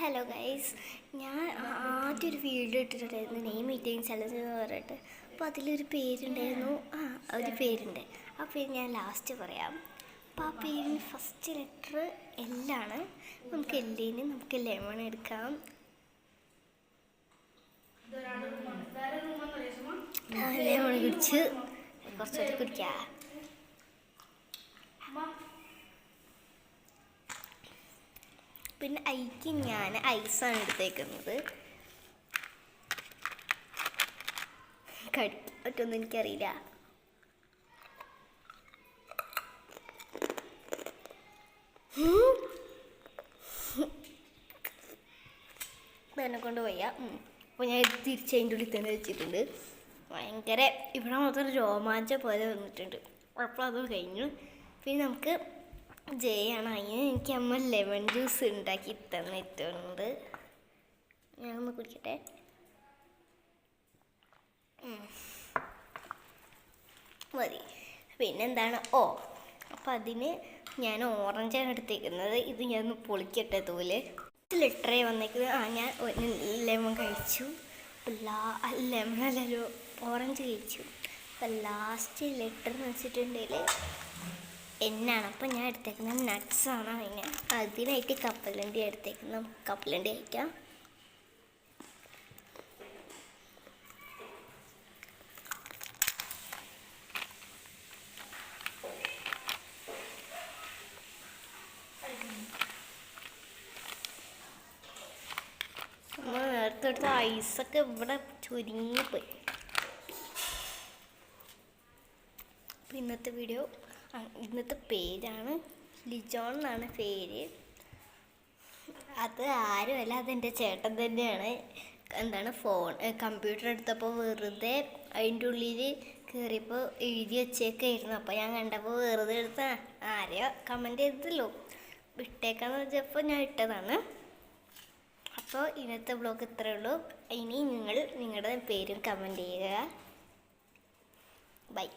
Hello guys, ഞാൻ ആദ്യം ഒരു വീഡിയോ ഇട്ടിട്ടുണ്ടായിരുന്നു നെയിം മീറ്റിംഗ് ചലഞ്ച് എന്ന് പറഞ്ഞിട്ട്. അപ്പോൾ അതിലൊരു പേരുണ്ടായിരുന്നു. ഒരു പേരുണ്ട്. ആ പേര് ഞാൻ ലാസ്റ്റ് പറയാം. അപ്പോൾ ആ പേരിന് ഫസ്റ്റ് ലെറ്റർ എല്ലാണ്. നമുക്ക് എല്ലിന് നമുക്ക് ലെമൺ എടുക്കാം. ലെമൺ കുടിച്ച് കുറച്ചുകൂടി കുടിക്കാം. പിന്നെ ഐക്ക് ഞാൻ ഐസാണ് എടുത്തേക്കുന്നത്. കഴിക്കാൻ പറ്റുമെന്ന് എനിക്കറിയില്ല. എന്നെ കൊണ്ട് വയ്യ. അപ്പോൾ ഞാൻ തിരിച്ചതിൻ്റെ ഉള്ളിൽ തന്നെ വെച്ചിട്ടുണ്ട്. ഭയങ്കര ഇവിടെ മാത്രം രോമാഞ്ചം പോലെ വന്നിട്ടുണ്ട്. അപ്പോൾ അത് കഴിഞ്ഞു. പിന്നെ നമുക്ക് ജയാണ്. അതിന് എനിക്ക് അമ്മ ലെമൺ ജ്യൂസ് ഉണ്ടാക്കി തന്നിട്ടുണ്ട്. ഞാനൊന്ന് കുടിക്കട്ടെ. മതി. പിന്നെന്താണ് അപ്പം അതിന് ഞാൻ ഓറഞ്ചാണ് എടുത്തേക്കുന്നത്. ഇത് ഞാനൊന്ന് പൊളിക്കട്ടെ തോല്. ലിറ്ററേ വന്നേക്കുന്നത്. ഞാൻ ലെമൺ കഴിച്ചു. ലെമൺ അല്ലല്ലോ, ഓറഞ്ച് കഴിച്ചു. അപ്പം ലാസ്റ്റ് ലിറ്റർ എന്ന് വെച്ചിട്ടുണ്ടെങ്കിൽ എന്നാണ്. അപ്പം ഞാൻ എടുത്തേക്കുന്നത് നട്ട്സാണ്. അതിനായിട്ട് കപ്പലണ്ടി എടുത്തേക്കുന്നത്. കപ്പലണ്ടി കഴിക്കാം. നമ്മൾ നേരത്തെ എടുത്ത ഐസൊക്കെ ഇവിടെ ചുരുങ്ങിപ്പോയി. അപ്പം ഇന്നത്തെ പേരാണ് ലിജോൺ എന്നാണ് പേര്. അത് ആരുമല്ല, അതെൻ്റെ ചേട്ടൻ തന്നെയാണ്. കമ്പ്യൂട്ടർ എടുത്തപ്പോൾ വെറുതെ അതിൻ്റെ ഉള്ളിൽ കയറിയപ്പോൾ എഴുതി വെച്ചേക്കായിരുന്നു. അപ്പോൾ ഞാൻ കണ്ടപ്പോൾ വെറുതെ എടുത്ത ആരെയോ കമൻറ്റ് ചെയ്തല്ലോ, വിട്ടേക്കാന്ന് വെച്ചപ്പോൾ ഞാൻ ഇട്ടതാണ്. അപ്പോൾ ഇന്നത്തെ ബ്ലോഗ് ഇത്രയേ ഉള്ളൂ. ഇനി നിങ്ങൾ നിങ്ങളുടെ പേരും കമൻറ്റ് ചെയ്യുക. ബൈ.